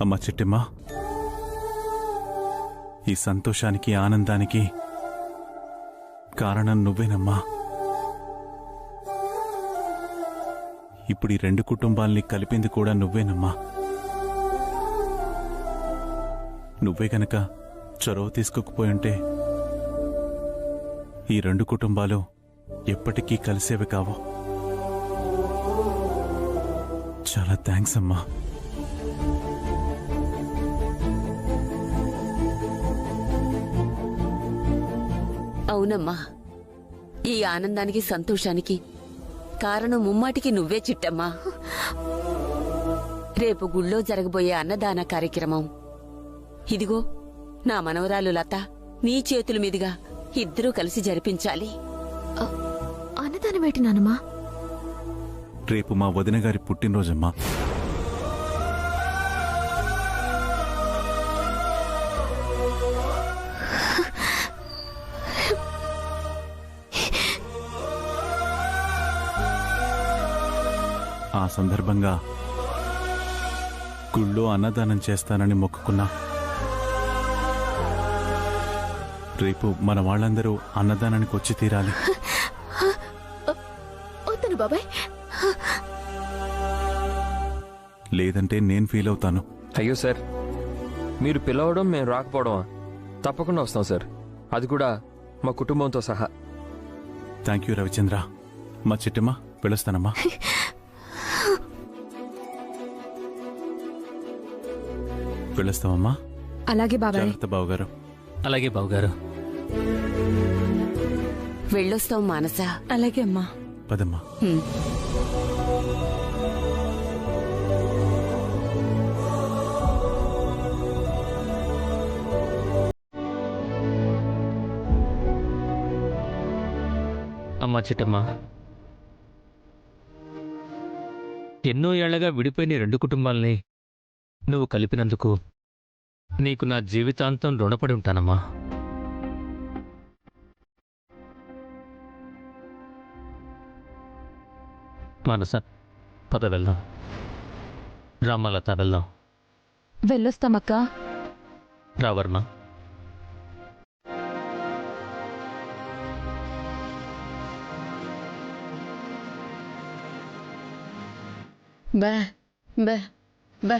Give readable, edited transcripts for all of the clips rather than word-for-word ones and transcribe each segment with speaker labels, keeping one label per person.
Speaker 1: అమ్మా చిట్టమ్మ, ఈ సంతోషానికి ఆనందానికి కారణం నువ్వేనమ్మా. ఇప్పుడు ఈ రెండు కుటుంబాల్ని కలిపింది కూడా నువ్వేనమ్మా. నువ్వే గనక చొరవ తీసుకోకపోయుంటే ఈ రెండు కుటుంబాలు ఎప్పటికీ కలిసేవి కావు. చాలా థ్యాంక్స్ అమ్మా.
Speaker 2: అవునమ్మా, ఈ ఆనందానికి సంతోషానికి కారణం ముమ్మాటికి నువ్వే చిట్టమ్మా. రేపు గుళ్ళో జరగబోయే అన్నదాన కార్యక్రమం ఇదిగో నా మనవరాలు లత నీ చేతుల మీదుగా ఇద్దరూ కలిసి జరిపించాలి.
Speaker 3: అన్నదానం ఏంటి నానమ్మా?
Speaker 1: రేపు మా వదిన గారి పుట్టినరోజమ్మా. ఆ సందర్భంగా గుళ్ళో అన్నదానం చేస్తానని మొక్కుకున్నా. రేపు మన వాళ్ళందరూ అన్నదానానికి వచ్చి తీరాలి.
Speaker 3: వద్దను బాబాయ్.
Speaker 1: లేదంటే నేను ఫీల్ అవుతాను.
Speaker 4: అయ్యో సార్, మీరు పిలవడం మేము రాకపోవడమా? తప్పకుండా వస్తాం సార్, అది కూడా మా కుటుంబంతో సహా.
Speaker 1: Thank you Ravichandra. మా చిట్టమ్మ పిలుస్తానమ్మా. పిలుస్తామమ్మా.
Speaker 3: అలాగే బాబాయ్.
Speaker 1: జాగ్రత్త బావగారు.
Speaker 5: అలాగే బావగారు.
Speaker 2: వెళ్ళొస్తాం మానస.
Speaker 3: అలాగే అమ్మా.
Speaker 1: పదమ్మా.
Speaker 5: అమ్మా చిట్టమ్మ, ఎన్నో ఏళ్లగా విడిపోయిన రెండు కుటుంబాల్ని నువ్వు కలిపినందుకు నీకు నా జీవితాంతం రుణపడి ఉంటానమ్మా. మానస, పద వెళ్దాం. రామలత వెళ్దాం.
Speaker 3: వెళ్ళొస్తామక్క.
Speaker 5: రావర్మ.
Speaker 3: బా బా బా.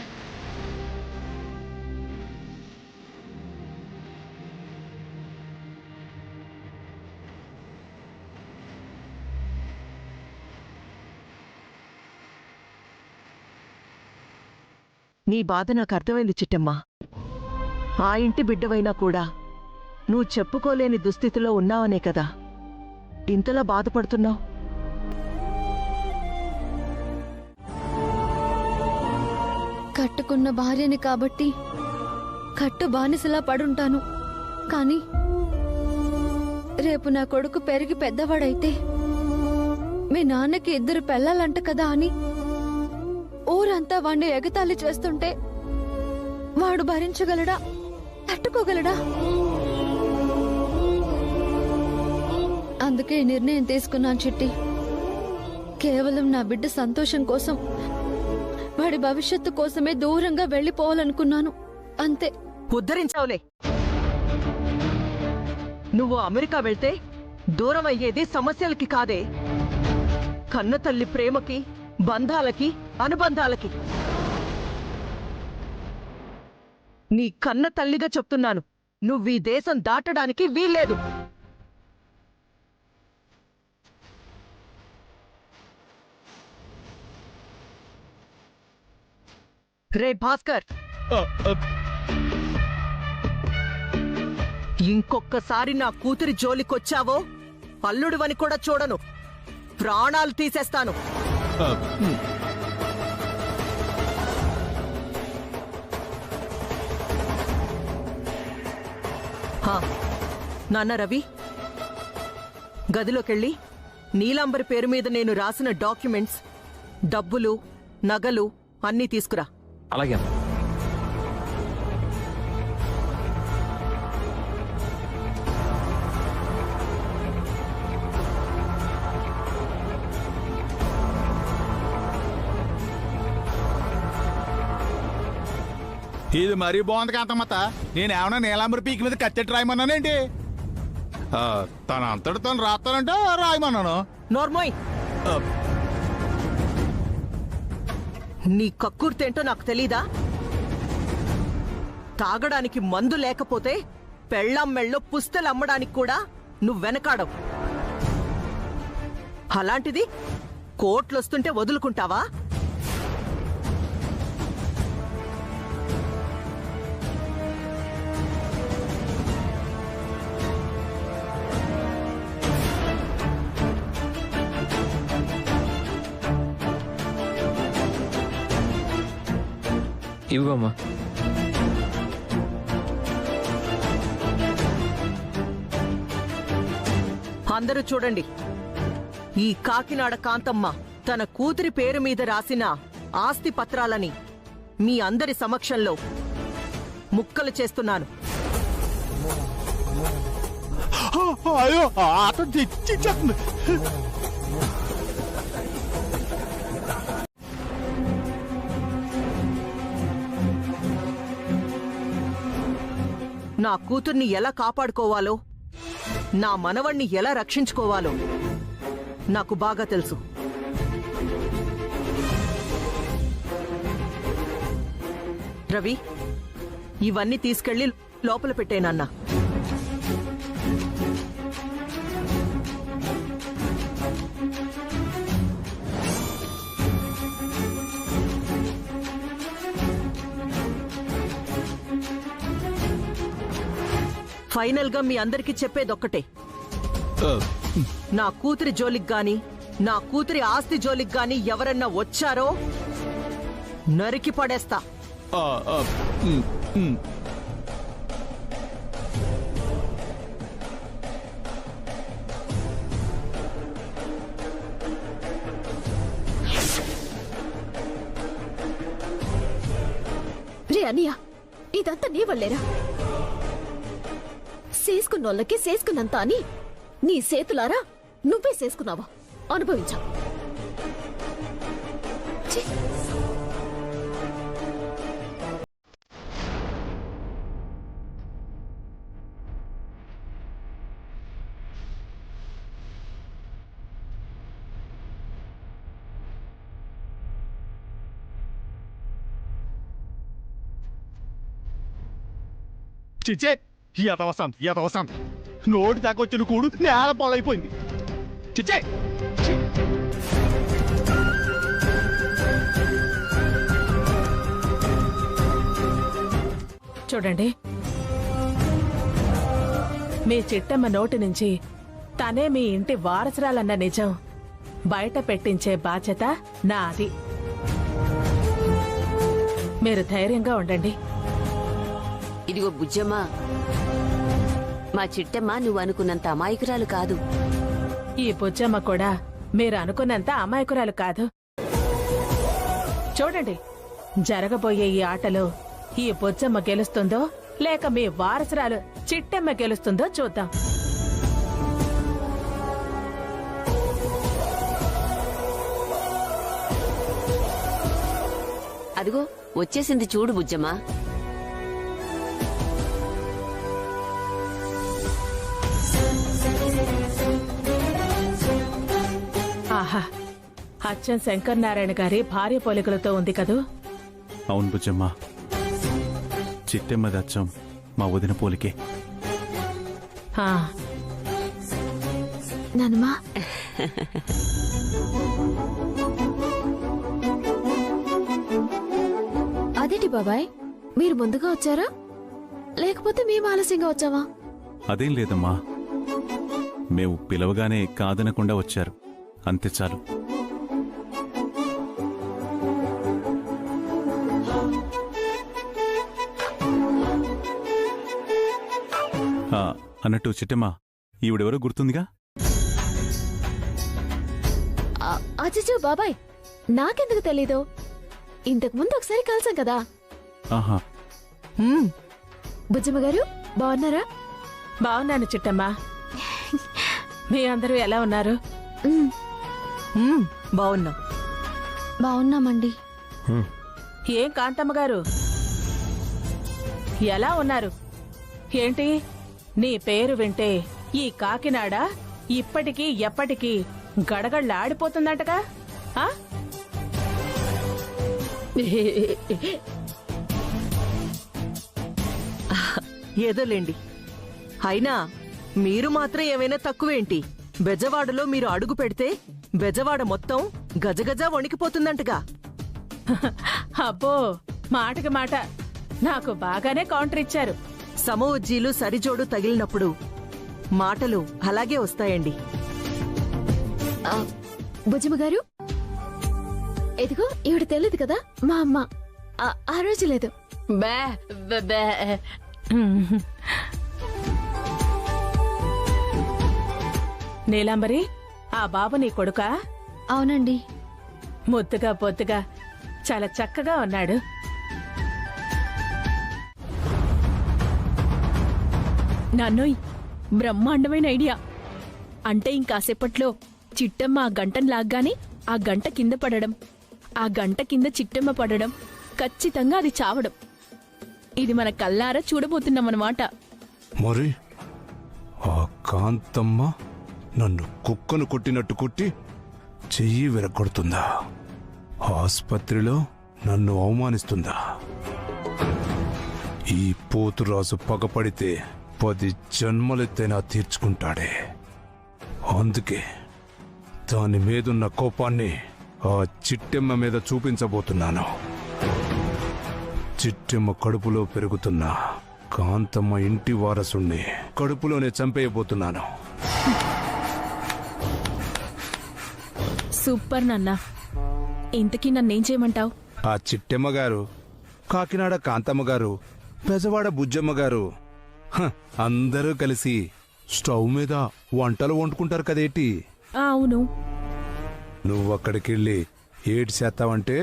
Speaker 6: నీ బాధ నాకు అర్థమైంది చిట్టమ్మా. ఆ ఇంటి బిడ్డవైనా కూడా నువ్వు చెప్పుకోలేని దుస్థితిలో ఉన్నావనే కదా ఇంతలా బాధపడుతున్నావు.
Speaker 3: కట్టుకున్న భార్యని కాబట్టి కట్టు బానిసలా పడుంటాను. కాని రేపు నా కొడుకు పెరిగి పెద్దవాడైతే మీ నాన్నకి ఇద్దరు పెళ్ళాలంట కదా అని ఊరంతా వాణ్ణి ఎగతాళి చేస్తుంటే వాడు భరించగలడా, తట్టుకోగలడా? అందుకే నిర్ణయం తీసుకున్నాను చిట్టి. కేవలం నా బిడ్డ సంతోషం కోసం, వాడి భవిష్యత్తు కోసమే దూరంగా వెళ్లిపోవాలనుకున్నాను, అంతే.
Speaker 6: ఉద్ధరించావులే. నువ్వు అమెరికా వెళ్తే దూరం అయ్యేది సమస్యలకి కాదే, కన్న తల్లి ప్రేమకి, బంధాలకి, అనుబంధాలకి. నీ కన్న తల్లిగా చెప్తున్నాను, నువ్వీ దేశం దాటడానికి వీల్లేదు. రే భాస్కర్, ఇంకొక్కసారి నా కూతురి జోలికొచ్చావో అల్లుడివని కూడా చూడను, ప్రాణాలు తీసేస్తాను. నాన్న రవి, గదిలోకెళ్ళి నీలాంబరి పేరు మీద నేను రాసిన డాక్యుమెంట్స్, డబ్బులు, నగలు అన్నీ తీసుకురా.
Speaker 4: అలాగే.
Speaker 7: ఇది మరీ బాగుంది కాంతమ్మత. నేనేమన్నా నీలాంబరి పీకి మీద కత్తెట్టి రాయమన్నానేంటి? తన అంతటి తను రాస్తానంటే రాయమన్నాను.
Speaker 6: నోర్మోయ్, నీ కక్కుర్తేంటో నాకు తెలీదా? తాగడానికి మందు లేకపోతే పెళ్ళాం మెళ్ళో పుస్తలు అమ్మడానికి కూడా నువ్వు వెనకాడవు. అలాంటిది కోట్లొస్తుంటే వదులుకుంటావా?
Speaker 4: ఇవ్వమ్మా.
Speaker 6: అందరూ చూడండి, ఈ కాకినాడ కాంతమ్మ తన కూతురి పేరు మీద రాసిన ఆస్తి పత్రాలని మీ అందరి సమక్షంలో ముక్కలు చేస్తున్నాను.
Speaker 7: అయ్యో అతను తెచ్చిచ్చేస్తుంది.
Speaker 6: నా కూతుర్ని ఎలా కాపాడుకోవాలో, నా మనవణ్ణి ఎలా రక్షించుకోవాలో నాకు బాగా తెలుసు. రవి, ఇవన్నీ తీసుకెళ్లి లోపల పెట్టేనన్నా. ఫైనల్ గా మీ అందరికీ చెప్పేదొక్కటే, నా కూతురి జోలికి గాని, నా కూతురి ఆస్తి జోలికి గాని ఎవరన్నా వచ్చారో నరికి పడేస్తా.
Speaker 3: రే అనియ, ఇదంతా నీ వల్లేరా? చేసుకున్నోళ్ళకి చేసుకున్నంత అని నీ సేతులారా నువ్వే చేసుకున్నావా? అనుభవించా.
Speaker 7: చిచ్చే యథవసంత నోటి దాకా వచ్చిన కూడు నేల పాలైపోయింది. చిచ్చే
Speaker 8: చూడండి, మీ చిట్టమ్మ నోటి నుంచి తనే మీ ఇంటి వారసురాలన్న నిజం బయట పెట్టించే బాధ్యత నాది. మీరు ధైర్యంగా ఉండండి.
Speaker 2: ఇదిగో బుజ్జమ్మ, మా చిట్టమ్మ నువ్వు అనుకున్నంత అమాయకురాలు కాదు.
Speaker 8: ఈ బుజ్జమ్మ కూడా మీరు అనుకున్నంత అమాయకురాలు కాదు. చూడండి, జరగబోయే ఈ ఆటలో ఈ బుజ్జమ్మ గెలుస్తుందో లేక మీ వారసురాలు చిట్టమ్మ గెలుస్తుందో చూద్దాం.
Speaker 2: అదిగో వచ్చేసింది చూడు బుజ్జమ్మ.
Speaker 8: ఆహా, అచ్చం శంకర్ నారాయణ గారి భార్య పోలికలతో ఉంది కదూ?
Speaker 1: అవును బుజ్జమ్మ, చిట్టెమ్మది అచ్చం మా వదిన పోలికే.
Speaker 8: ఆ,
Speaker 3: నానమ్మా, అదేంటి బాబాయ్, మీరు ముందుగా వచ్చారా లేకపోతే మేము ఆలస్యంగా వచ్చావా?
Speaker 1: అదేం లేదమ్మా, మేము పిలవగానే కాదనకుండా వచ్చారు, అంతే చాలు. అన్నట్టు చిట్టమ్మ, ఈవిడెవరో గుర్తుందిగా?
Speaker 3: అచ్చో బాబాయ్, నాకెందుకు తెలీదు? ఇంతకు ముందు ఒకసారి కలిసాం కదా.
Speaker 1: ఆహా,
Speaker 3: బుజ్జమ్మ గారు బాగున్నారా?
Speaker 8: బాగున్నాను చిట్టమ్మా. మీ అందరూ ఎలా ఉన్నారు?
Speaker 6: బాగున్నా.
Speaker 3: బాగున్నామండి.
Speaker 8: ఏం కాంతమ్మ గారు, ఎలా ఉన్నారు? ఏంటి నీ పేరు వింటే ఈ కాకినాడ ఇప్పటికీ ఎప్పటికీ గడగడలాడిపోతుందటగా? ఆ?
Speaker 6: ఏదోలేండి. అయినా మీరు మాత్రం ఏమైనా తక్కువేంటి? బెజవాడలో మీరు అడుగు పెడితే బెజవాడ మొత్తం గజగజ వణికిపోతుందంటగా.
Speaker 8: అబ్బో, మాటకి మాట నాకు బాగానే కౌంటర్ ఇచ్చారు.
Speaker 6: సమవుజ్జీలు సరిజోడు తగిలినప్పుడు మాటలు అలాగే వస్తాయండి.
Speaker 3: భుజమ్మ గారు, ఎదిగో ఈవిడ తెలియదు కదా మా అమ్మ. ఆ రోజు లేదు.
Speaker 2: బే బే, బే.
Speaker 8: నీలాంబరి, ఆ బాబు నీ కొడుకా?
Speaker 3: అవునండి.
Speaker 8: ముద్దుగా బొద్దుగా చాలా చక్కగా ఉన్నాడు.
Speaker 9: నాన్నోయ్, బ్రహ్మాండమైన ఐడియా. అంటే ఇంకాసేపట్లో చిట్టమ్మ ఆ గంటను లాగ్గానే ఆ గంట కింద పడడం, ఆ గంట కింద చిట్టమ్మ పడడం, ఖచ్చితంగా అది చావడం. ఇది మన కల్లారా చూడబోతున్నామన్నమాట.
Speaker 10: మరి ఆ కాంతమ్మ నన్ను కుక్కను కొట్టినట్టు కొట్టి చెయ్యి విరగొడుతుందా? ఆస్పత్రిలో నన్ను అవమానిస్తుందా? ఈ పోతురాజు పగపడితే 10 జన్మలెత్తైనా తీర్చుకుంటాడే. అందుకే దాని మీదున్న కోపాన్ని ఆ చిట్టెమ్మ మీద చూపించబోతున్నాను. చిట్టెమ్మ కడుపులో పెరుగుతున్న కాంతమ్మ ఇంటి వారసుణ్ణి కడుపులోనే చంపేయబోతున్నాను.
Speaker 9: సూపర్ నాన్న. ఇంతకీ నన్నేం చేయమంటావు?
Speaker 10: ఆ చిట్టెమ్మ గారు, కాకినాడ కాంతమ్మ గారు, బెజవాడ బుజ్జమ్మ గారు అందరూ కలిసి స్టవ్ మీద వంటలు వండుకుంటారు కదేటి?
Speaker 9: అవును.
Speaker 10: నువ్వక్కడికెళ్ళి ఏటి చేస్తావంటే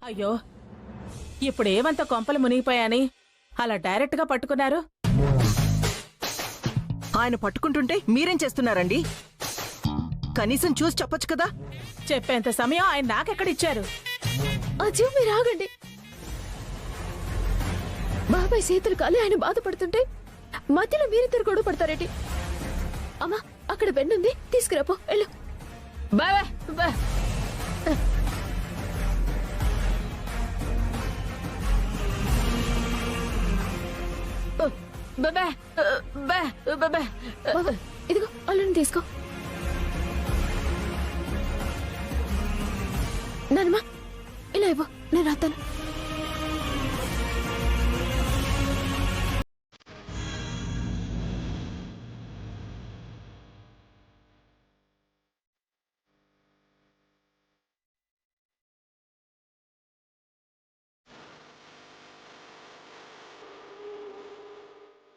Speaker 8: అయ్యో, ఇప్పుడేమంత కొంపలు మునిగిపోయాని అలా డైరెక్ట్ గా పట్టుకున్నారు?
Speaker 6: ఆయన పట్టుకుంటుంటే మీరేం చేస్తున్నారండి? కనీసం చూసి చెప్పొచ్చు కదా.
Speaker 8: చెప్పేంత సమయం ఆయన నాకెక్కడిచ్చారు?
Speaker 3: అజ్జు, మీరు ఆగండి. బాబాయ్ చేతులు కాలి ఆయన బాధపడుతుంటే మధ్యలో మీరిద్దరు గొడవ పడతారేంటి? అమ్మా, అక్కడ బెన్నుంది, తీసుకురాపో, వెళ్ళు.
Speaker 2: బే బే. బే బే బే బే బే.
Speaker 3: బాబా, ఇదిగో అల్లుని తీసుకో. నానమ్మా, ఇలా ఇవ్వు, నేను రాస్తాను.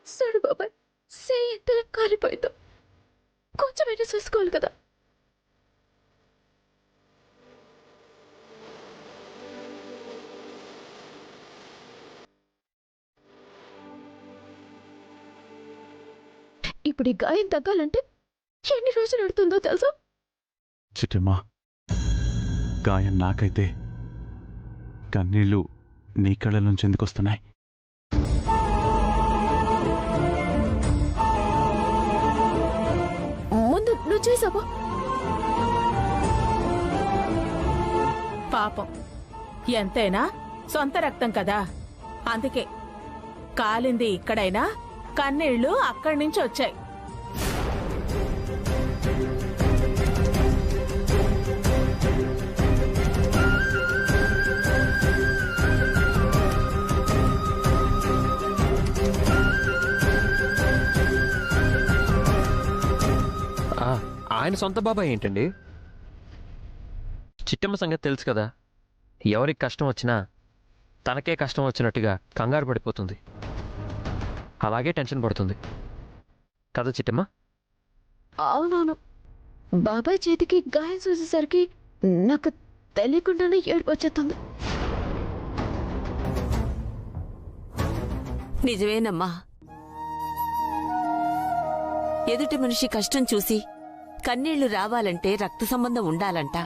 Speaker 3: చూడు బాబాయ్, సేయి ఎంతలా కాలిపోయిందో. కొంచెమైనా చూసుకోవాలి కదా. ఇప్పుడు ఈ గాయం తగ్గాలంటే ఎన్ని రోజులు పడుతుందో తెలుసా?
Speaker 1: చిట్టమ్మా, గాయం నాకైతే కన్నీళ్లు నీ కళ్ళ నుంచి ఎందుకు వస్తున్నాయి?
Speaker 3: ముందు నువ్వు చేసావా?
Speaker 8: పాపం, ఎంతైనా సొంత రక్తం కదా. అందుకే కాలింది ఇక్కడైనా కన్నీళ్లు అక్కడి నుంచి వచ్చాయి.
Speaker 4: ఆయన సొంత బాబాయ్ ఏంటండి? చిట్టమ్మ సంగతి తెలుసు కదా. ఎవరికి కష్టం వచ్చినా తనకే కష్టం వచ్చినట్టుగా కంగారు పడిపోతుంది. అలాగే టెన్షన్ పడుతుంది కదా చిట్టమ్మ?
Speaker 3: అవునవును. బాబాయ్ చేతికి గాయం చూసేసరికి నాకు తెలియకుండానే ఏడుపు వచ్చేస్తుంది.
Speaker 2: నిజమేనమ్మా. ఎదుటి మనిషి కష్టం చూసి కన్నీళ్లు రావాలంటే రక్త సంబంధం ఉండాలంట.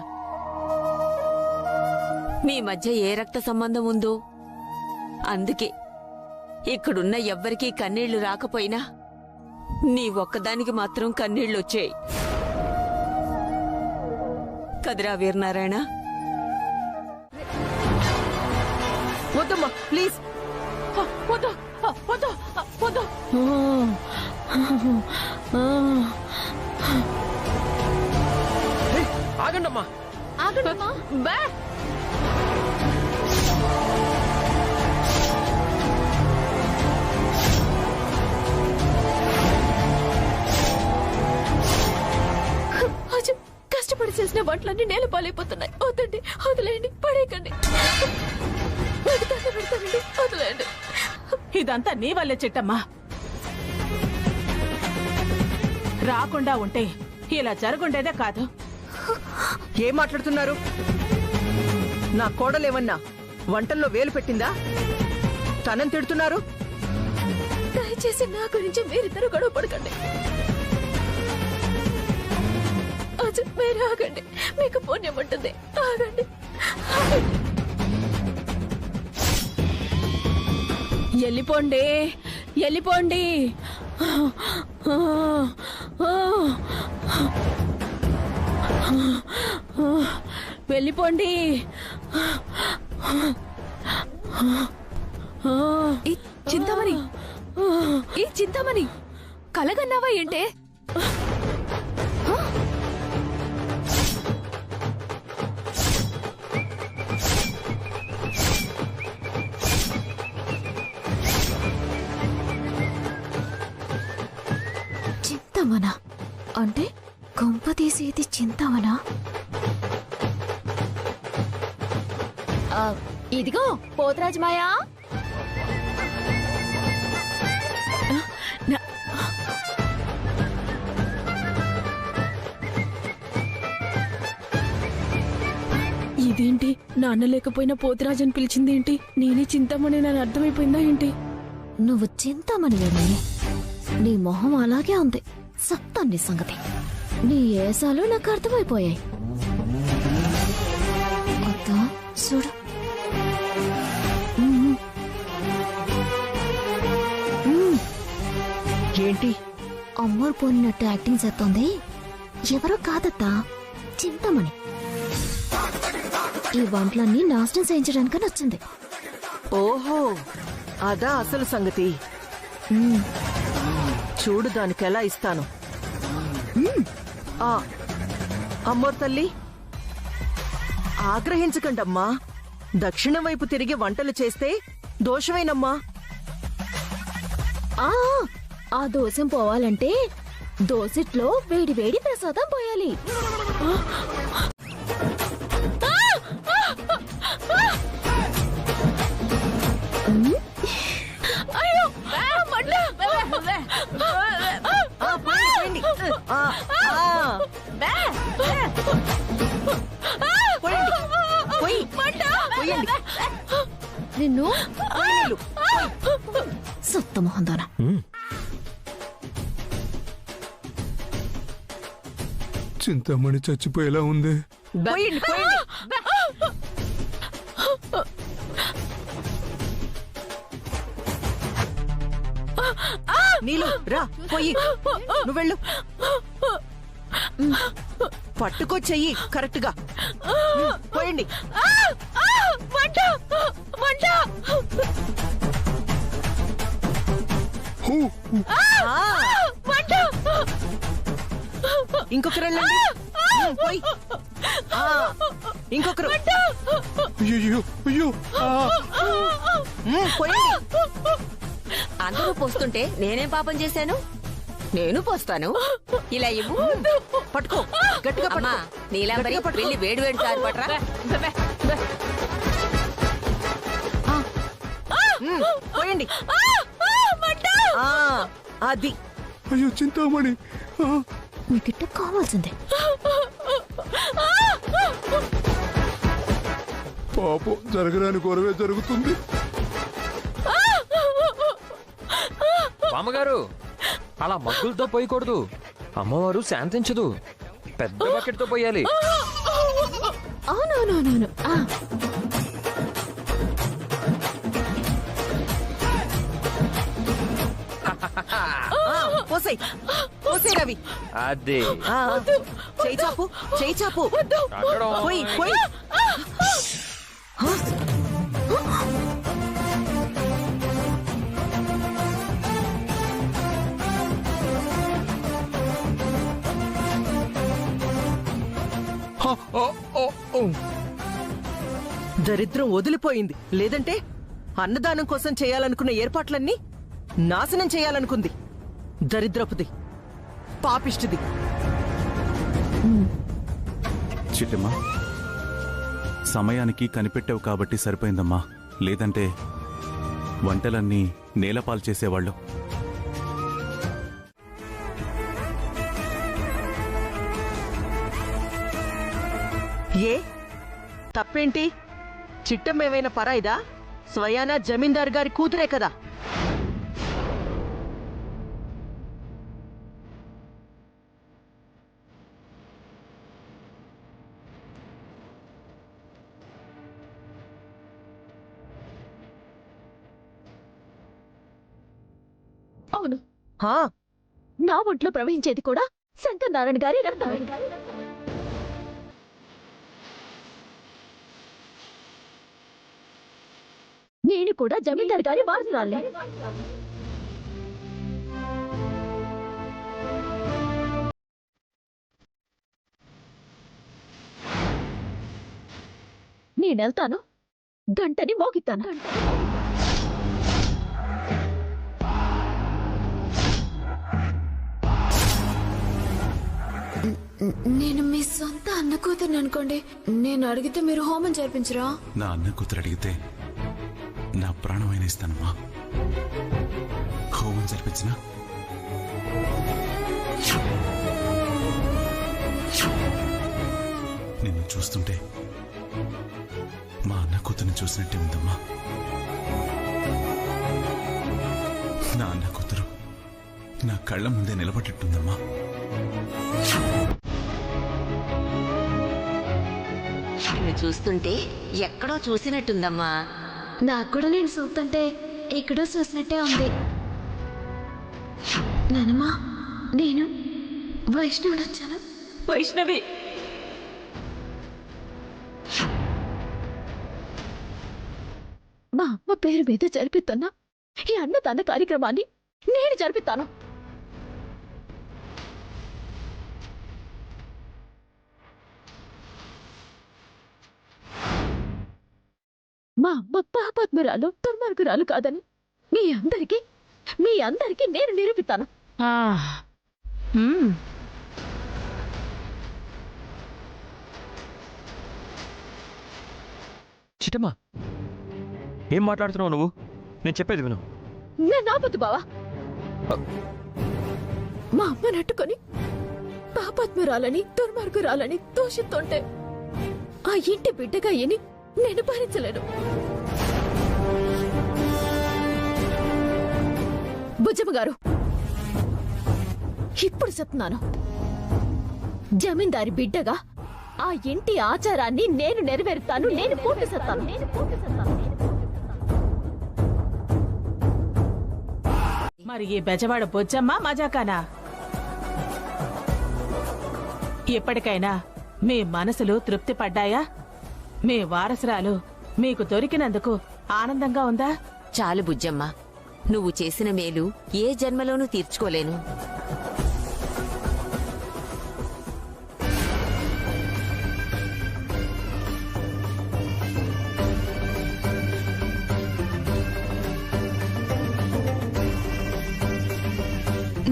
Speaker 2: మీ మధ్య ఏ రక్త సంబంధం ఉందో అందుకే ఇక్కడున్న ఎవ్వరికీ కన్నీళ్లు రాకపోయినా నీ ఒక్కదానికి మాత్రం కన్నీళ్లొచ్చాయి. కదిరా వీరనారాయణ.
Speaker 6: వద్దమ్మా ప్లీజ్, వద్దు వద్దు వద్దు.
Speaker 4: ఆగండమ్మా.
Speaker 3: కష్టపడి చేసిన వంటలన్నీ నేల పాలైపోతున్నాయి. వద్దండి, వదిలేయండి, పడేయకండి. వదిలేయండి.
Speaker 8: ఇదంతా నీ వల్లే చిట్టమ్మా. రాకుండా ఉంటే ఇలా జరుగుండేదే కాదు.
Speaker 6: ఏం మాట్లాడుతున్నారు? నా కోడలేమన్నా వంటల్లో వేలు పెట్టిందా? తనని తిడుతున్నారు.
Speaker 3: దయచేసి నా గురించి మీరిద్దరు గొడవ పడకండి. మీరు ఆగండి, మీకు పుణ్యం ఉంటుంది. ఆగండి.
Speaker 9: వెళ్ళిపోండి, వెళ్ళిపోండి. వెళ్ళిపోండి.
Speaker 3: చింతామణి, ఈ చింతామణి కలగన్నావా ఏంటే? చింతామణా అంటే కొంప తీసేది చింతామణా? ఇదిగో పోతరాజమాయా.
Speaker 9: ఇదేంటి, నాన్న లేకపోయినా పోతురాజని పిలిచిందేంటి? నేనే చింతామణి నన్ను అర్థమైపోయిందా ఏంటి?
Speaker 3: నువ్వు చింతామణివేమే, నీ మొహం అలాగే ఉంది. సత్తా నీ సంగతి. నీ ఏసాలు నాకు అర్థమైపోయాయి. అత్తా చూడు.
Speaker 6: ఏంటి
Speaker 3: అమ్మోరు పోనినట్టు యాక్టింగ్ చేస్తోంది. ఎవరో కాదత్తా, చింతామణి. ఈ వంటలన్నీ నాశనం చేయించడానికని వచ్చింది.
Speaker 6: ఓహో, అదా అసలు సంగతి. చూడు దానికి ఎలా ఇస్తాను. అమ్మోర్ తల్లి, ఆగ్రహించకండమ్మా. దక్షిణం వైపు తిరిగి వంటలు చేస్తే దోషమేనమ్మా.
Speaker 3: ఆ దోషం పోవాలంటే దోసిట్లో వేడి వేడి ప్రసాదం పోయాలి. నిన్ను సత్తమోహందోనా.
Speaker 10: చింతామణి చచ్చిపోయేలా ఉంది.
Speaker 6: నీలు రా, పోయి నువ్వెళ్ళు. పట్టుకో చెయ్యి కరెక్ట్ గా. పోయండి. ఇంకొకరు వెళ్ళండి. పోయి ఇంకొకరు. పోయండి.
Speaker 2: అందరూ పోస్తుంటే నేనేం పాపం చేశాను? నేను పోస్తాను. ఇలా ఇవ్వు.
Speaker 6: పట్టుకో గట్టిగా.
Speaker 2: అమ్మా నీలాంబరి, వెళ్ళి వేడి వేడి సారి పట్రా.
Speaker 6: పోయండి. అది.
Speaker 10: అయ్యో చింతామణి,
Speaker 3: మీకిట్ట కావాల్సిందే.
Speaker 10: పాపం జరగరాని గొడవే జరుగుతుంది.
Speaker 4: బామ్మగారు, అలా మగ్గులతో పోయకూడదు. అమ్మవారు శాంతించదు. పెద్ద బకెట్తో పోయాలి.
Speaker 3: అవునవునవునవును.
Speaker 6: పోసేయ్ పోసేయ్ రవి.
Speaker 4: అదే
Speaker 6: చేయి చాపు చేయి చాపు.
Speaker 4: అక్కడ
Speaker 6: పోయి పోయి. దరిద్రం వదిలిపోయింది. లేదంటే అన్నదానం కోసం చేయాలనుకున్న ఏర్పాట్లన్నీ నాశనం చేయాలనుకుంది. దరిద్రపుది, పాపిష్టిది.
Speaker 1: చిట్టమ్మా, సమయానికి కనిపెట్టావు కాబట్టి సరిపోయిందమ్మా. లేదంటే వంటలన్నీ నేలపాలు చేసేవాళ్ళు.
Speaker 6: ఏ తప్పేంటి? చిట్టమ్మ ఏమైనా పరాయిదా? స్వయానా జమీందార్ గారి కూతురే కదా.
Speaker 3: అవును,
Speaker 6: హా,
Speaker 3: నా ఒంట్లో ప్రవహించేది కూడా శంకర్ నారాయణ గారి రక్తమే. నేను కూడా జమీందార్ గారి వారసురాలే. నేనెళ్తాను, గంటని మోగిస్తాను. నేను మీ సొంత అన్న కూతుర్ని అనుకోండి. నేను అడిగితే మీరు హోమం జరిపించరా?
Speaker 1: నా అన్న కూతురు అడిగితే నా ప్రాణమైన ఇస్తానమ్మా. హోమం జరిపించినా నిన్ను చూస్తుంటే మా అన్న కూతుర్ని చూసినట్టే ఉందమ్మా. నా అన్న కూతురు నా కళ్ళ ముందే నిలబడేట్టుందమ్మా.
Speaker 2: నిన్ను చూస్తుంటే ఎక్కడో చూసినట్టుందమ్మా.
Speaker 3: నాకు కూడా నేను చూస్తుంటే ఎక్కడో చూసినట్టే ఉంది. నానమ్మా, నేను వైష్ణవుడు వచ్చాను.
Speaker 2: వైష్ణవి,
Speaker 3: మా అమ్మ పేరు మీద జరిపిస్తున్నా ఈ అన్నదాన కార్యక్రమాన్ని నేను జరిపిస్తాను. మా అమ్మ పాపాత్మరాలు దుర్మార్గురాలు కాదని మీ అందరికీ నేను నిరూపిస్తాను.
Speaker 4: చిట్టమ్మా, ఏం మాట్లాడుతున్నావు నువ్వు? నేను చెప్పేది విను.
Speaker 3: నేను నాపొద్దు బావా. మా అమ్మ నట్టుకొని పాపాత్మరాలని దుర్మార్గురాలని దూషిస్తుంటే ఆ ఇంటి బిడ్డగా ఎని నేను భరించలేను. బుజ్జమ్మ గారు, ఇప్పుడు చెప్తున్నాను, జమీందారి బిడ్డగా ఆ ఇంటి ఆచారాన్ని నేను నెరవేరుతాను. నేను పూర్తి చేస్తాను.
Speaker 8: మరి ఈ బెజవాడ బొజ్జమ్మ మజాకానా? ఎప్పటికైనా మీ మనసులు తృప్తి పడ్డాయా? మీ వారసురాలు మీకు దొరికినందుకు ఆనందంగా ఉందా?
Speaker 2: చాలు బుజ్జమ్మ, నువ్వు చేసిన మేలు ఏ జన్మలోనూ తీర్చుకోలేను.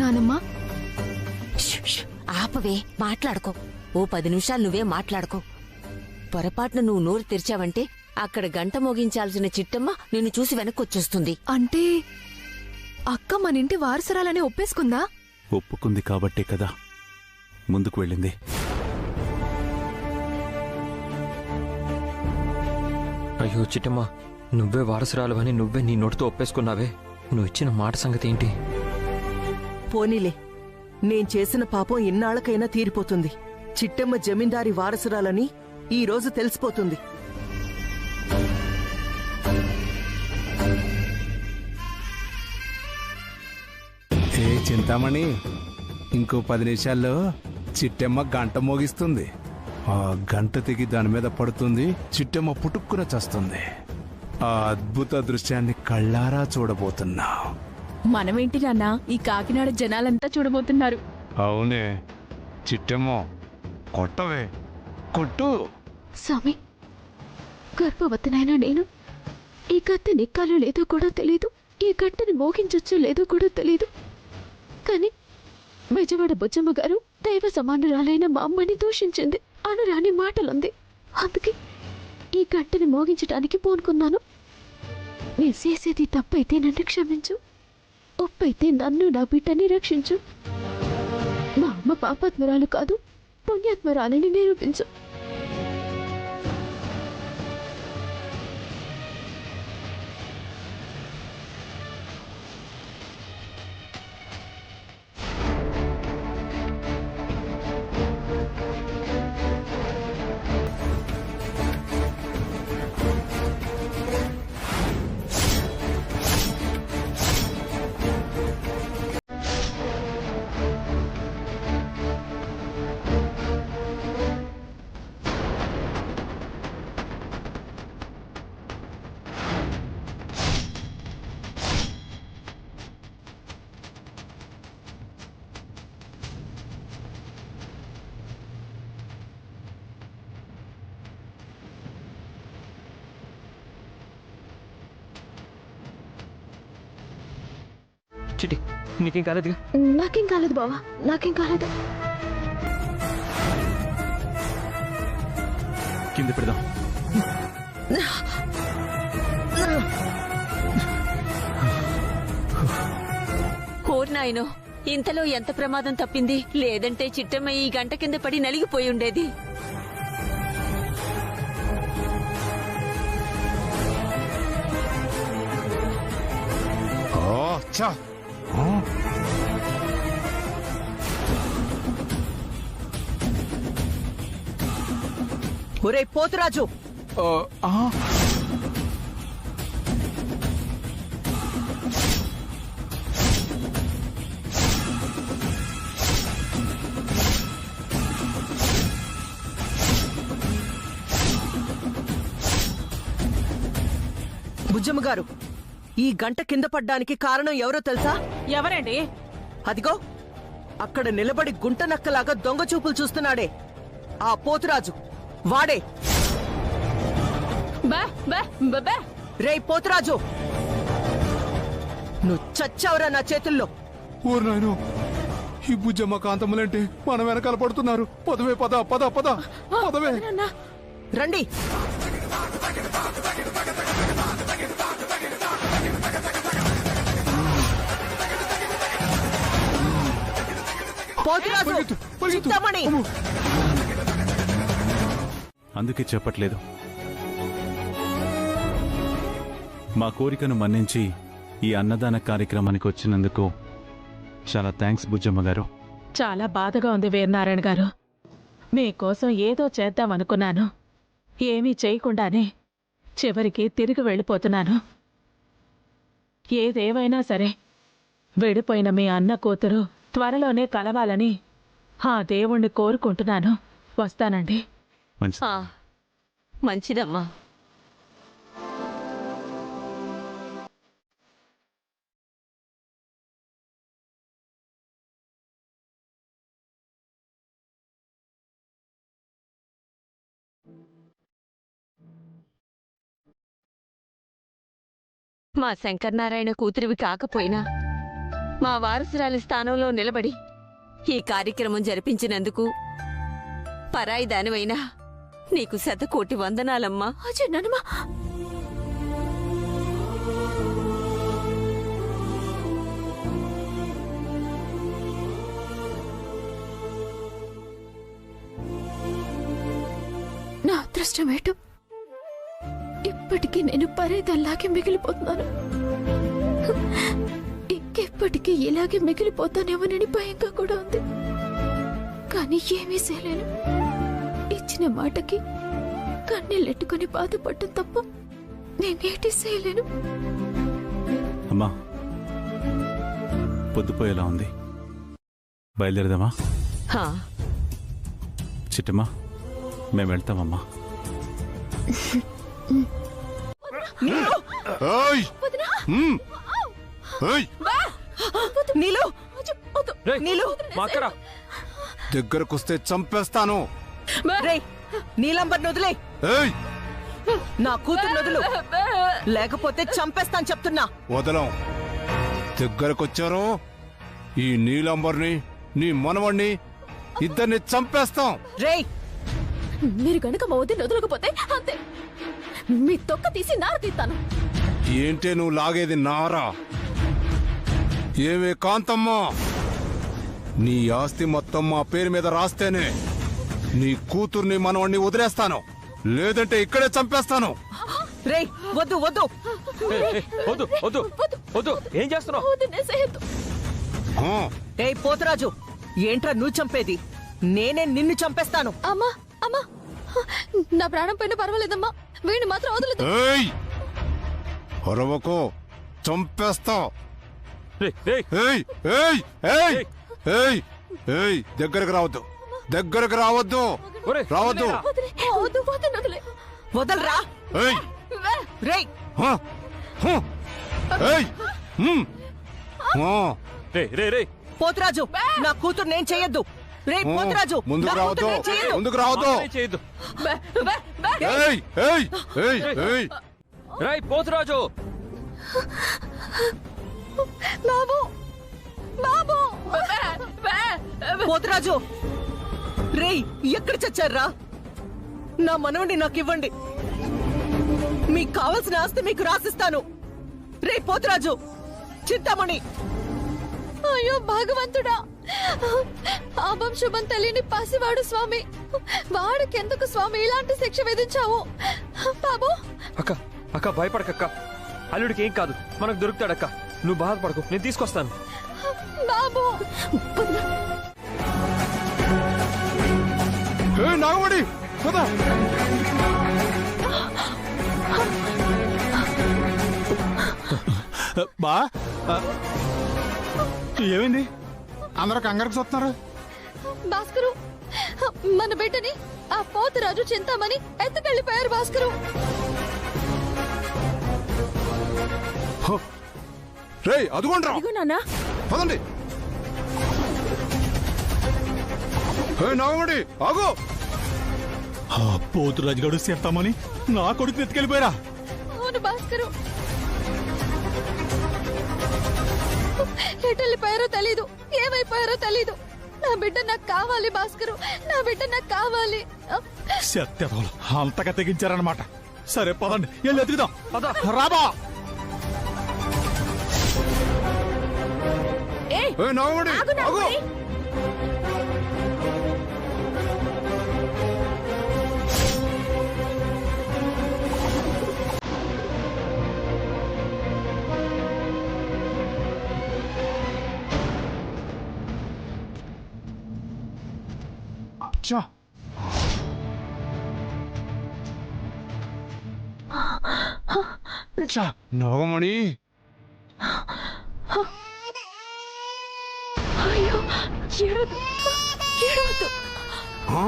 Speaker 3: నానమ్మా,
Speaker 2: ఆపవే, మాట్లాడుకో. ఓ 10 నిమిషాలు నువ్వే మాట్లాడుకో. పొరపాటున నువ్వు నోరు తెరిచావంటే అక్కడ గంట మోగించాల్సిన చిట్టమ్మ నిన్ను చూసి వెనక్కొచ్చేస్తుంది.
Speaker 3: అంటే అక్క మన ఇంటి వారసురాలని ఒప్పేసుకుందా?
Speaker 1: ఒప్పుకుంది కాబట్టే కదా ముందుకు వెళ్ళింది.
Speaker 4: అయ్యో చిట్టమ్మా, నువ్వే వారసురాలు అని నువ్వే నీ నోటితో ఒప్పేసుకున్నావే. నువ్వు ఇచ్చిన మాట సంగతి ఏంటి?
Speaker 6: పోనీలే, నేను చేసిన పాపం ఇన్నాళ్లకైనా తీరిపోతుంది. చిట్టమ్మ జమీందారి వారసురాలని ఈ రోజు తెలిసిపోతుంది.
Speaker 10: ఏ చింతామణి, ఇంకో 10 నిమిషాల్లో చిట్టెమ్మ గంట మోగిస్తుంది. ఆ గంట తెగి దాని మీద పడుతుంది. చిట్టెమ్మ పుట్టుక్కున చస్తుంది. ఆ అద్భుత దృశ్యాన్ని కళ్ళారా చూడబోతున్నా.
Speaker 9: మనమేంటి నాన్న, ఈ కాకినాడ జనాలంతా చూడబోతున్నారు.
Speaker 10: అవునే చిట్టెమ్మ, కొట్టవే, కొట్టు.
Speaker 3: స్వామి, గర్భవతినైనా నేను ఈ కత్తి నిక్కాలో లేదో కూడా తెలీదు, ఈ గంటని మోగించొచ్చో లేదో కూడా తెలీదు. కానీ బెజవాడ బుజ్జమ్మ గారు దైవ సమానురాలైన మా అమ్మని దూషించింది, అనురాని మాటలుంది. అందుకే ఈ గంటని మోగించడానికి పూనుకున్నాను. నేను చేసేది తప్పైతే నన్ను క్షమించు, ఒప్పైతే నన్ను నా బిడ్డని రక్షించు. మా అమ్మ పాపాత్మరాలు కాదు, పుణ్యాత్మరాలని నిరూపించు.
Speaker 4: చిటి, నీకేం కాలేదుగా?
Speaker 3: నాకేం కాలేదు బావా, నాకేం కాలేదు.
Speaker 1: కింద పెడదాం.
Speaker 2: ఓర్నాయనో, ఇంతలో ఎంత ప్రమాదం తప్పింది. లేదంటే చిట్టమ్మ ఈ గంట కింద పడి నలిగిపోయి ఉండేది.
Speaker 10: చా
Speaker 6: ఒరే పోతురాజు, బుజ్జమ్మ గారు, ఈ గంట కింద పడ్డానికి కారణం ఎవరో తెలుసా?
Speaker 8: ఎవరండి?
Speaker 6: అదిగో అక్కడ నిలబడి గుంట నక్కలాగా దొంగ చూపులు చూస్తున్నాడే ఆ పోతురాజు, వాడే. రేయ్ పోతురాజు, నువ్వు చచ్చావురా నా చేతుల్లో.
Speaker 10: ఊరు నాయను, ఈ బుజ్జమ్మ కాంతమ్మలంటే మన వెనకాల పడుతున్నారు. పదవే, పద పద పద, పదవే.
Speaker 6: రండి. పోతురాజు, చింతామణి.
Speaker 1: అందుకే చెప్పట్లేదు. మా కోరికను మన్నించి ఈ అన్నదాన కార్యక్రమానికి వచ్చినందుకు చాలా థ్యాంక్స్ బుజ్జమ్మ గారు.
Speaker 8: చాలా బాధగా ఉంది వీరనారాయణ గారు. మీకోసం ఏదో చేద్దామనుకున్నాను, ఏమీ చేయకుండానే చివరికి తిరిగి వెళ్ళిపోతున్నాను. ఏదేవైనా సరే, వెళ్ళిపోయిన మీ అన్న కూతురు త్వరలోనే కలవాలని ఆ దేవుణ్ణి కోరుకుంటున్నాను. వస్తానండి.
Speaker 2: మంచిదమ్మా. మా శంకరనారాయణ కూతురివి కాకపోయినా మా వారసురాలి స్థానంలో నిలబడి ఈ కార్యక్రమం జరిపించినందుకు పరాయి దానివైనా నీకు 100,000,000 వందనాలమ్మా.
Speaker 3: అజయ్, నానమ్మా, నా అదృష్టమేటో ఇప్పటికీ నేను పరేదల్లాగే మిగిలిపోతున్నాను. ఇంకెప్పుడు ఎప్పటికీ ఇలాగే మిగిలిపోతానేమోనని భయంగా కూడా ఉంది. కానీ ఏమీ చేయలేను. ఇచ్చిన మాటకి కన్నీళ్ళెట్టుకుని బాధపడటం తప్ప నేనేటి చేయలేను.
Speaker 1: అమ్మా, పొద్దుపోయేలా ఉంది, బయలుదేరదామా?
Speaker 2: హా,
Speaker 1: చిట్టమ్మా, మేము వెళ్తామమ్మా.
Speaker 7: ఏయ్! ఏయ్!
Speaker 6: నీలు
Speaker 4: రేయ్,
Speaker 6: నీలు
Speaker 4: మా అక్కడ
Speaker 10: దగ్గరకొస్తే చంపేస్తాను.
Speaker 6: రేయ్ నీలంబర్ వదిలే.
Speaker 7: ఏయ్!
Speaker 6: నా కూతురు వదులు, లేకపోతే చంపేస్తాను చెప్తున్నా.
Speaker 10: వదలం. దగ్గరకొచ్చారో ఈ నీలంబర్ని నీ మనవణ్ణి ఇద్దరిని చంపేస్తాం.
Speaker 6: రేయ్
Speaker 3: మీరు కనుక మా వదిన వదలకపోతే అంతే, మీ తొక్క తీసి నార తీస్తాను.
Speaker 10: ఏంటే నువ్వు లాగేది నారా? ఏమే కాంతమ్మా, నీ ఆస్తి మొత్తం మా పేరు మీద రాస్తేనే నీ కూతుర్ని మనవణ్ణి వదిలేస్తాను, లేదంటే ఇక్కడే చంపేస్తాను.
Speaker 6: రేయ్ వద్దు వద్దు.
Speaker 4: వద్దు వద్దు వద్దు, ఏం చేస్తున్నావు?
Speaker 10: ఆ,
Speaker 6: ఏయ్ పోతరాజు, ఏంట్రా నువ్వు చంపేది? నేనే నిన్ను చంపేస్తాను.
Speaker 3: అమ్మా అమ్మా, నా ప్రాణం పైన పర్వాలేదమ్మా, వీడిని మాత్రం వదలదు.
Speaker 10: ఏయ్ అరవకో, చంపేస్తా.
Speaker 4: రేయ్, రేయ్,
Speaker 10: ఏయ్ ఏయ్ ఏయ్ ఏయ్ ఏయ్, దగ్గరకు రావద్దు, దగ్గరకు రావద్దు,
Speaker 4: ఒరేయ్,
Speaker 10: రావద్దు.
Speaker 3: వద్దు వదలే.
Speaker 6: వదలరా.
Speaker 10: ఏయ్
Speaker 6: రేయ్
Speaker 10: హ, హ, ఏయ్ హ్మ్, ఆ,
Speaker 4: రేయ్, రేయ్, రేయ్.
Speaker 6: పోతరాజు, నా కూతురు నేను చెయ్యొద్దు. రేయ్
Speaker 10: ఆ,
Speaker 6: పోతరాజు,
Speaker 10: ముందుకు
Speaker 6: నా
Speaker 10: రావద్దు,
Speaker 6: కూతురు నేను చెయ్యొద్దు.
Speaker 10: ముందుకు రావద్దు.
Speaker 4: మాత్రమే చేయొద్దు.
Speaker 10: ఏయ్ ఏయ్ ఏయ్ ఏయ్
Speaker 4: రేయ్ పోతురాజు,
Speaker 3: బాబు బాబు,
Speaker 6: పోతరాజు, రేయ్ ఎక్కడ చచ్చారా? నా మనవడి నాకు ఇవ్వండి, మీకు కావలసిన ఆస్తి మీకు రాసిస్తాను. రే పోతరాజు, చింతామణి.
Speaker 3: అయ్యో భగవంతుడా, పాపం శుభం తెలియని పసివాడు స్వామి, వాడికెందుకు స్వామి ఇలాంటి శిక్ష విధించావు? బాబు
Speaker 4: అక్క అక్క భయపడకక్క, అల్లుడికి ఏం కాదు, మనకు దొరుకుతాడక్క. నువ్వు బాధపడకు, నేను తీసుకొస్తాను.
Speaker 3: బాబు
Speaker 10: ఏయ్ నాగమణి, పద.
Speaker 7: బా ఏమైంది? అందరూ కంగారుకు చూస్తున్నారు.
Speaker 3: భాస్కరు, మన బిడ్డని ఆ పోతురాజు చింతామణి ఎత్తుకెళ్ళిపోయారు. భాస్కరు,
Speaker 10: రేయ్ అదుగోండ్రా,
Speaker 9: నాన్నా
Speaker 10: పదండి. ఏయ్ నాగమణి ఆగు.
Speaker 7: పోతు రాజుగాడు చేస్తామని నా కొడుకు ఎత్తుకెళ్ళిపోయారా?
Speaker 3: అవును భాస్కరు, ఎటెళ్ళిపోయారో తెలీదు, ఏమైపోయారో తెలీదు. నా బిడ్డ నాకు కావాలి భాస్కరు, నా బిడ్డ నాకు కావాలి.
Speaker 7: సత్యతోలు అంతగా తెగించారనమాట. సరే పదండి, వెళ్ళి ఎత్తుకుదాం. రాబా.
Speaker 10: ఏయ్ నాగమణి ఆగు. నాగమణి,
Speaker 3: అయ్యో ఏడవద్దు, ఏడవద్దు.
Speaker 10: ఆ?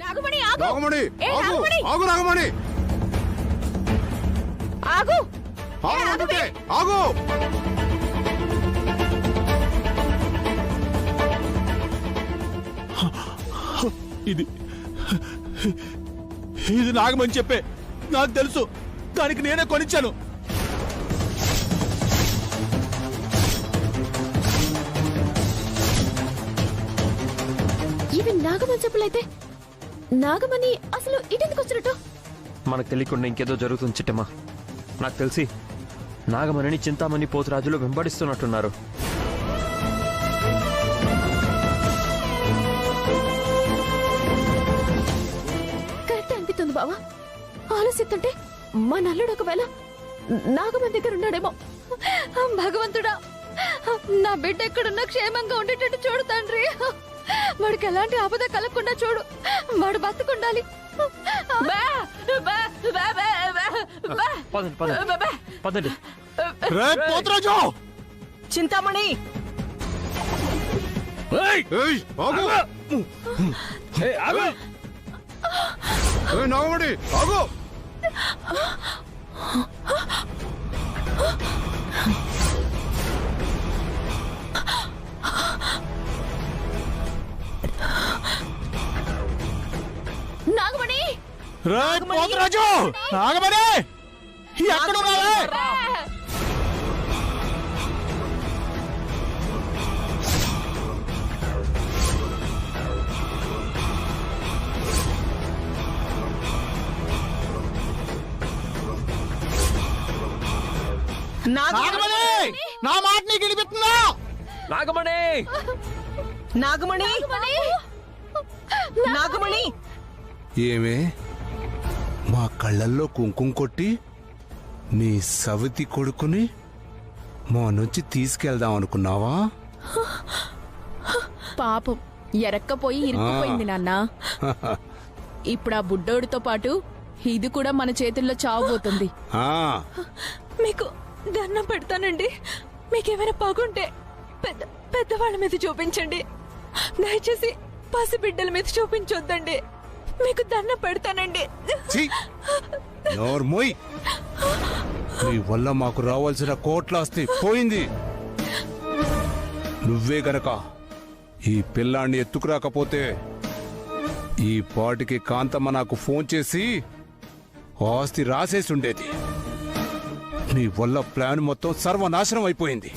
Speaker 3: నాగమణి ఆగు,
Speaker 10: నాగమణి
Speaker 3: ఏ
Speaker 10: ఆగు,
Speaker 3: నాగమణి?
Speaker 10: ఆగు నాగమణి,
Speaker 3: ఆగు.
Speaker 10: ఆగు అంటుంటే, ఆగు.
Speaker 7: ఇది ఇది నాగమని చెప్పే, నాకు తెలుసు, దానికి నేనే కొనిచ్చాను.
Speaker 3: ఇవి నాగమని చెప్పులైతే నాగమణి అసలు ఇటెందుకు వచ్చినట్టు?
Speaker 4: మనకు తెలియకుండా ఇంకేదో జరుగుతుంది చిట్టమ్మా. నాకు తెలిసి నాగమణిని చింతామణి పోతురాజులు వెంబడిస్తున్నట్టున్నారు.
Speaker 3: కరెక్ట్ అనిపిస్తుంది బావా. ఆలోచిస్తుంటే మా నల్లుడు ఒకవేళ నాగమణి దగ్గర ఉన్నాడేమో. భగవంతుడా, నా బిడ్డ ఎక్కడున్నా క్షేమంగా ఉండేటట్టు చూడు తండ్రి. వాడికి ఎలాంటి ఆపద కలగకుండా చూడు. వాడు బతుకుండాలి.
Speaker 4: పదండి పదండి పదండి.
Speaker 7: రే పోతురాజు!
Speaker 6: చింతామణి
Speaker 7: ఏయ్, ఆగు! ఏయ్, నాగమణి, ఆగు!
Speaker 3: నాగమణి,
Speaker 7: రే పోతురాజు! నాగమణి! ఎక్కడున్నావే? నాగమణి! నా మాట నీకు వినిపిస్తుందా?
Speaker 4: నాగమణి
Speaker 6: నాగమణి నాగమణి
Speaker 10: ఏమే మా కళ్ళల్లో కుంకుమ కొట్టి నీ సవితి కొడుకుని మా నుంచి తీసుకెళ్దాం అనుకున్నావా?
Speaker 9: పాపం ఎరక్కపోయి ఇరుక్కుపోయింది నాన్న. ఇప్పుడు ఆ బుడ్డోడితో పాటు ఇది కూడా మన చేతుల్లో చావబోతుంది.
Speaker 10: ఆ,
Speaker 2: మీకు దండం పెడతానండి. మీకేమైనా పగుంటే పెద్దవాళ్ళ మీద చూపించండి. దయచేసి పసిబిడ్డల మీద చూపించొద్దండి. మీకు దండం పెడతానండి.
Speaker 10: ఛీ! నోర్మోయ్! నీ వల్ల మాకు రావాల్సిన కోట్లాస్తి పోయింది. నువ్వే గనక ఈ పిల్లాన్ని ఎత్తుకురాకపోతే ఈ పాటికి కాంతమ్మ నాకు ఫోన్ చేసి ఆస్తి రాసేసి ఉండేది. నీ వల్ల ప్లాన్ మొత్తం సర్వనాశనం అయిపోయింది.